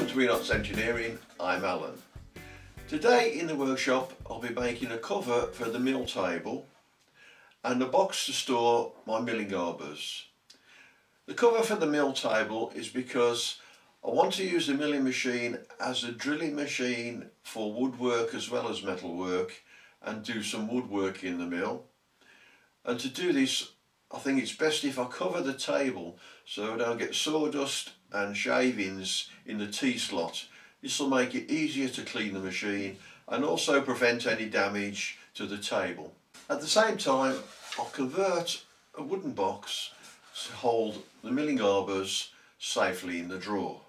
to Enots Engineering, I'm Alan. Today in the workshop I'll be making a cover for the mill table and a box to store my milling arbors. The cover for the mill table is because I want to use the milling machine as a drilling machine for woodwork as well as metal work and do some woodwork in the mill. And to do this I think it's best if I cover the table so I don't get sawdust and shavings in the T-slot. This will make it easier to clean the machine and also prevent any damage to the table. At the same time I'll convert a wooden box to hold the milling arbors safely in the drawer.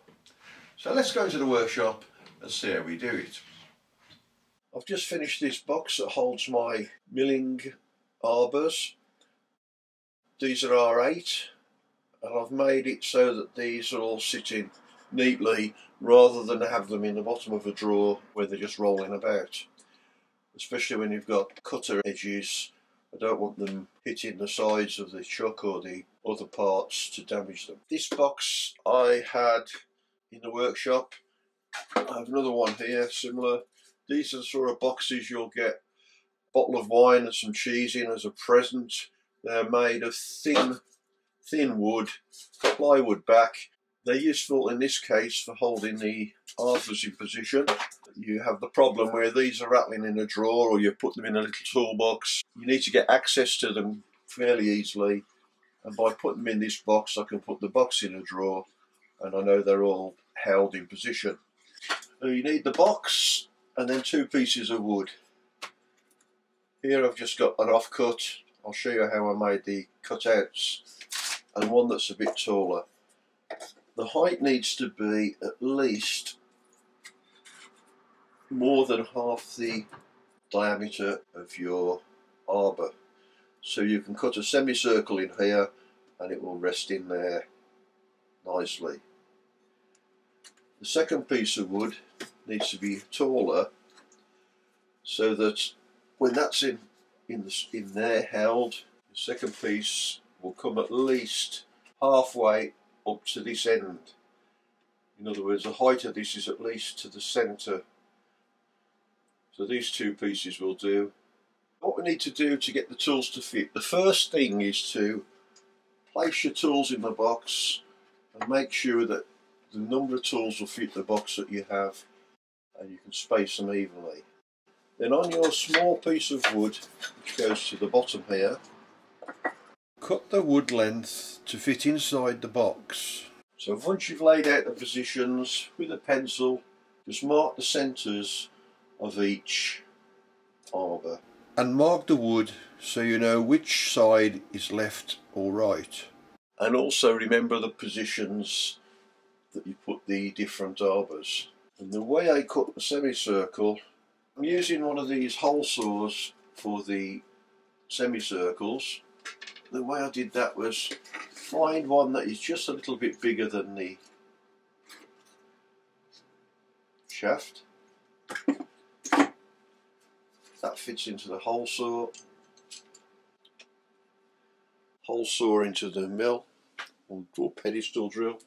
So let's go to the workshop and see how we do it. I've just finished this box that holds my milling arbors. These are R8 and I've made it so that these are all sitting neatly rather than have them in the bottom of a drawer where they're just rolling about. Especially when you've got cutter edges, I don't want them hitting the sides of the chuck or the other parts to damage them. This box I had in the workshop. I have another one here similar. These are the sort of boxes you'll get a bottle of wine and some cheese in as a present. They're made of thin wood, plywood back. They're useful in this case for holding the arbors in position. You have the problem where these are rattling in a drawer or you put them in a little toolbox. You need to get access to them fairly easily, and by putting them in this box I can put the box in a drawer and I know they're all held in position. So you need the box and then two pieces of wood. Here I've just got an offcut. I'll show you how I made the cutouts, and one that's a bit taller. The height needs to be at least more than half the diameter of your arbor. So you can cut a semicircle in here and it will rest in there nicely. The second piece of wood needs to be taller so that when that's in there held, the second piece will come at least halfway up to this end. In other words, the height of this is at least to the centre. So these two pieces will do. What we need to do to get the tools to fit, the first thing is to place your tools in the box and make sure that the number of tools will fit the box that you have and you can space them evenly. Then on your small piece of wood, which goes to the bottom here, cut the wood length to fit inside the box. So once you've laid out the positions with a pencil, just mark the centres of each arbor. And mark the wood so you know which side is left or right. And also remember the positions that you put the different arbors. And the way I cut the semicircle, I'm using one of these hole saws for the semicircles. The way I did that was find one that is just a little bit bigger than the shaft. That fits into the hole saw. Hole saw into the mill or pedestal drill.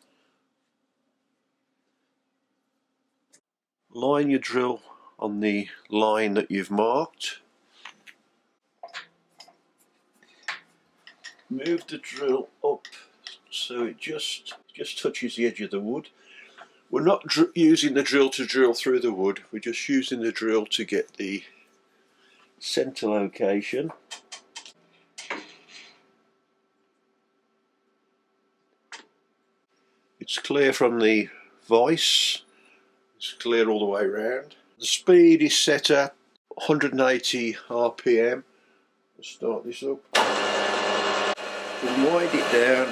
Line your drill on the line that you've marked. Move the drill up so it just touches the edge of the wood. We're not using the drill to drill through the wood, we're just using the drill to get the centre location. It's clear from the vice, it's clear all the way around. The speed is set at 180 RPM. Let's start this up. We'll wind it down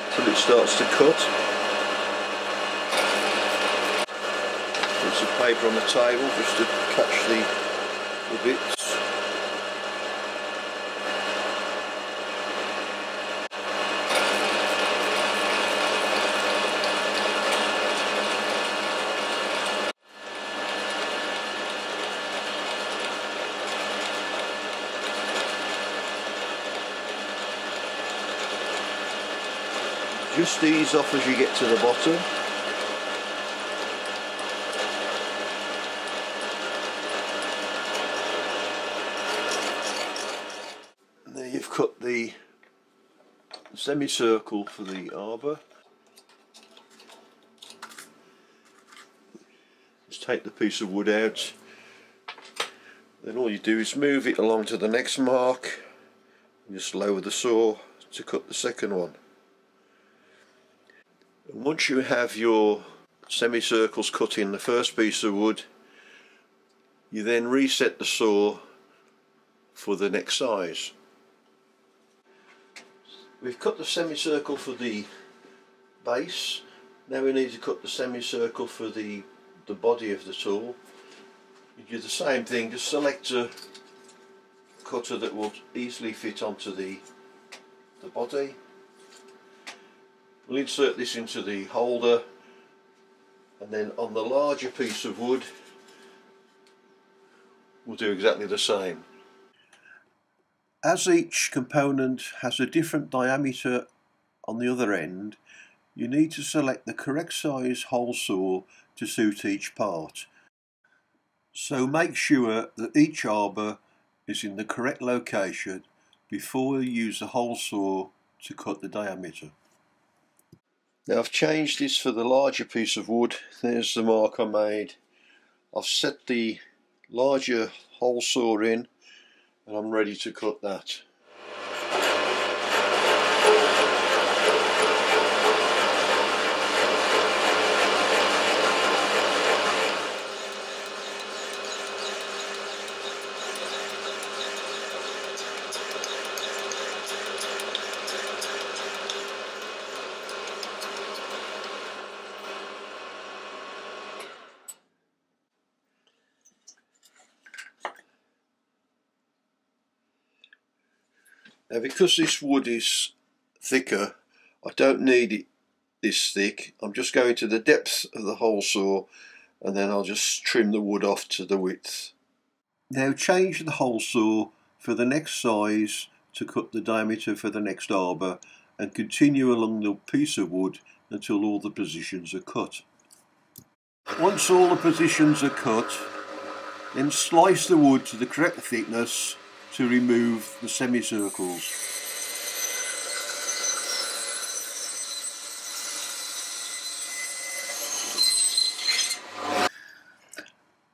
until it starts to cut. Put some paper on the table just to catch the bits. Just ease off as you get to the bottom. you've cut the semicircle for the arbor. Just take the piece of wood out, then all you do is move it along to the next mark and just lower the saw to cut the second one. And once you have your semicircles cut in the first piece of wood, you then reset the saw for the next size. We've cut the semicircle for the base. Now we need to cut the semicircle for the body of the tool. You do the same thing, just select a cutter that will easily fit onto the body. We'll insert this into the holder, and then on the larger piece of wood we'll do exactly the same. As each component has a different diameter on the other end, you need to select the correct size hole saw to suit each part. So make sure that each arbor is in the correct location before you use the hole saw to cut the diameter. Now I've changed this for the larger piece of wood. There's the mark I made. I've set the larger hole saw in and I'm ready to cut that. Now because this wood is thicker, I don't need it this thick. I'm just going to the depth of the hole saw and then I'll just trim the wood off to the width. Now change the hole saw for the next size to cut the diameter for the next arbor and continue along the piece of wood until all the positions are cut. Once all the positions are cut, then slice the wood to the correct thickness to remove the semicircles.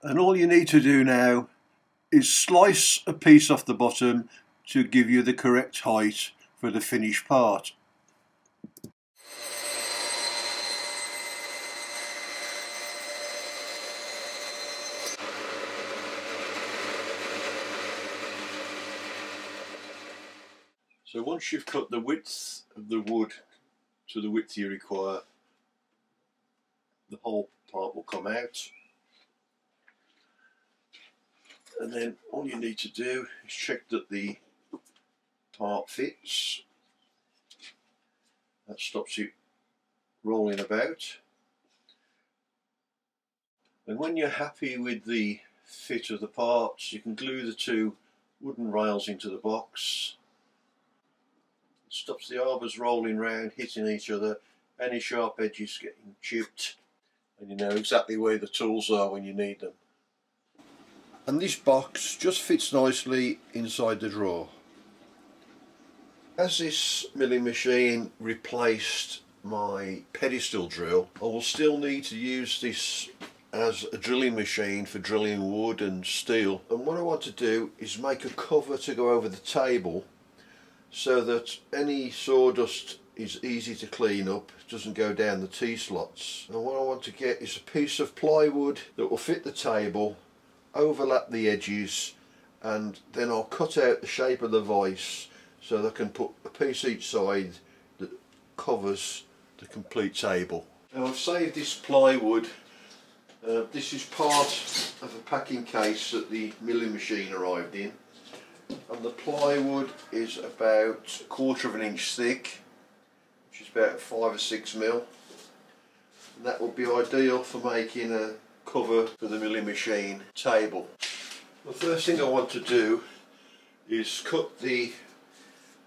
And all you need to do now is slice a piece off the bottom to give you the correct height for the finished part. So once you've cut the width of the wood to the width you require, the whole part will come out. And then all you need to do is check that the part fits. That stops it rolling about. And when you're happy with the fit of the parts, you can glue the two wooden rails into the box. It stops the arbors rolling round, hitting each other, any sharp edges getting chipped, and you know exactly where the tools are when you need them. And this box just fits nicely inside the drawer. As this milling machine replaced my pedestal drill, I will still need to use this as a drilling machine for drilling wood and steel. And what I want to do is make a cover to go over the table so that any sawdust is easy to clean up, doesn't go down the T-slots. And what I want to get is a piece of plywood that will fit the table, overlap the edges, and then I'll cut out the shape of the vise so that I can put a piece each side that covers the complete table. Now I've saved this plywood. This is part of a packing case that the milling machine arrived in, and the plywood is about 1/4 inch thick, which is about 5 or 6 mil, and that would be ideal for making a cover for the milling machine table. The first thing I want to do is cut the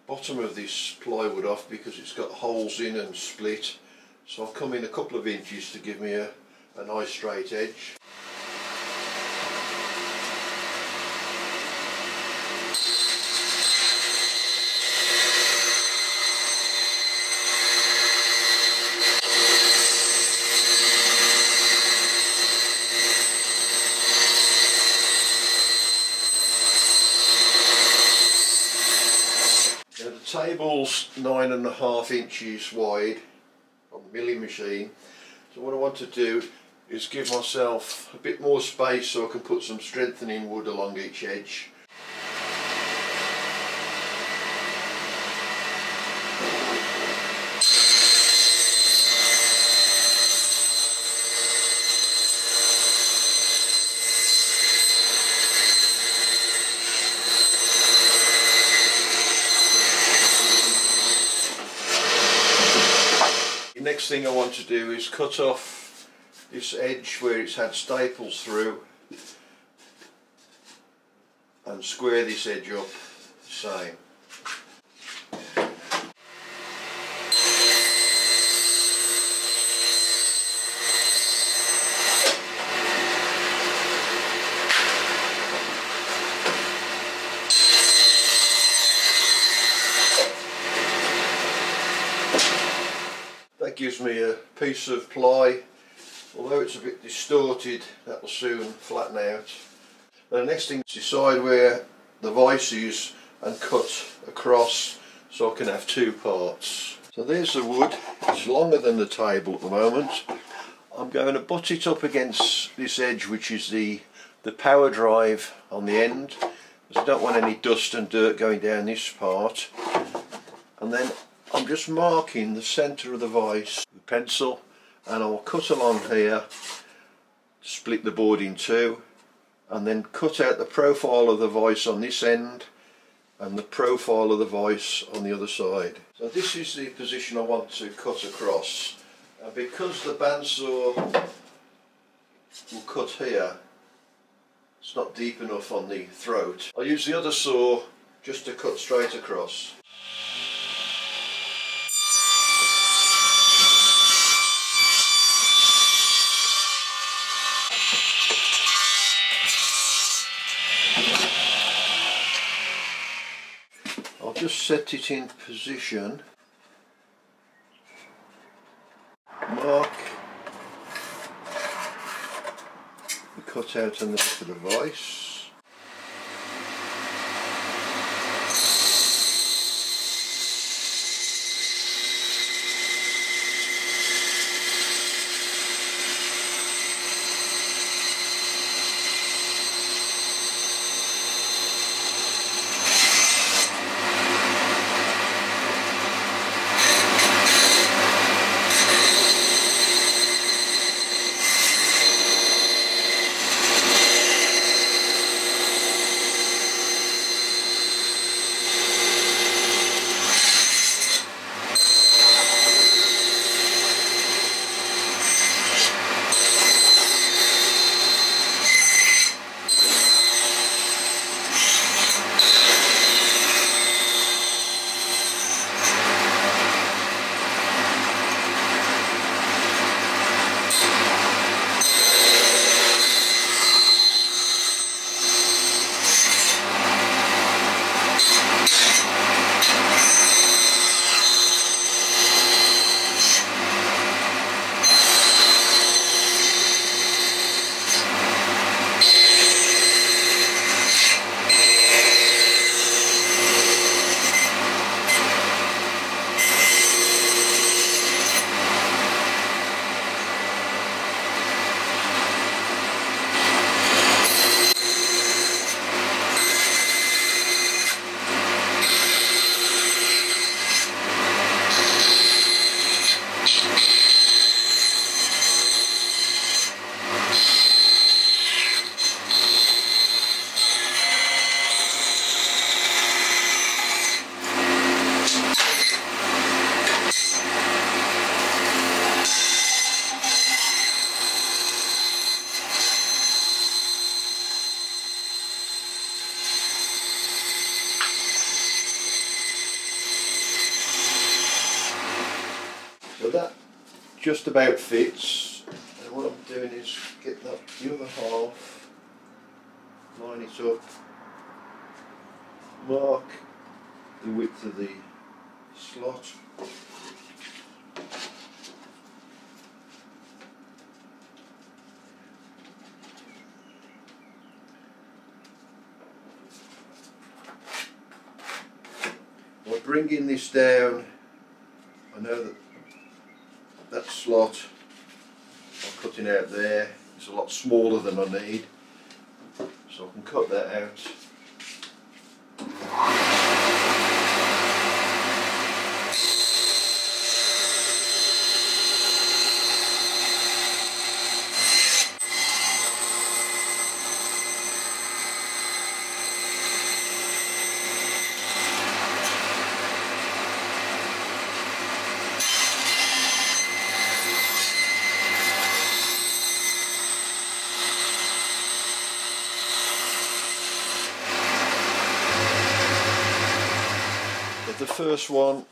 bottom of this plywood off because it's got holes in and split, so I'll come in a couple of inches to give me a nice straight edge. table's 9.5 inches wide on the milling machine, so what I want to do is give myself a bit more space so I can put some strengthening wood along each edge. The next thing I want to do is cut off this edge where it's had staples through and square this edge up the same. That gives me a piece of ply. Although it's a bit distorted, that will soon flatten out. The next thing is decide where the vice is and cut across so I can have two parts. So there's the wood. It's longer than the table at the moment. I'm going to butt it up against this edge, which is the power drive on the end, because I don't want any dust and dirt going down this part. And then I'm just marking the centre of the vice with a pencil, and I'll cut along here, split the board in two, and then cut out the profile of the vice on this end and the profile of the vice on the other side. So this is the position I want to cut across, and because the bandsaw will cut here, it's not deep enough on the throat, I'll use the other saw just to cut straight across. I'll just set it in position, mark the cutout on the back of the vice. So that just about fits, and what I'm doing is get that the other half, line it up, mark the width of the slot, by bringing this down, I know that that slot I'm cutting out there is a lot smaller than I need, so I can cut that out. The first one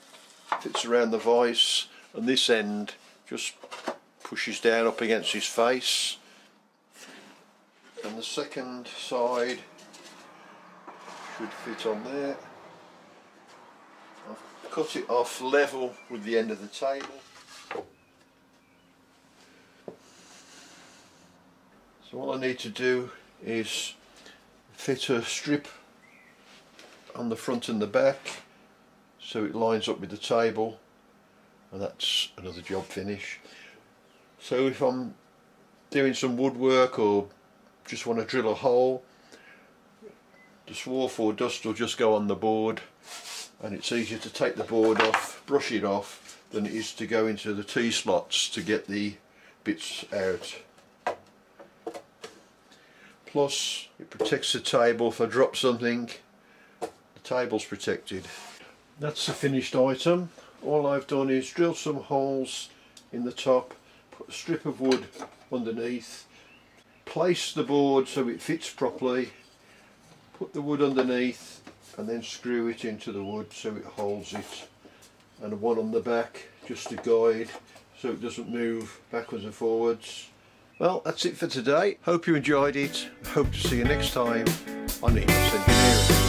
fits around the vise, and this end just pushes down up against his face, and the second side should fit on there. I've cut it off level with the end of the table. So all I need to do is fit a strip on the front and the back so it lines up with the table, and that's another job finish. So if I'm doing some woodwork or just want to drill a hole, the swarf or dust will just go on the board, and it's easier to take the board off, brush it off, than it is to go into the T-slots to get the bits out. Plus it protects the table. If I drop something, the table's protected. That's the finished item. All I've done is drill some holes in the top, put a strip of wood underneath, place the board so it fits properly, put the wood underneath, and then screw it into the wood so it holds it, and one on the back just to guide so it doesn't move backwards and forwards. Well, that's it for today. Hope you enjoyed it. Hope to see you next time on Enots Engineering.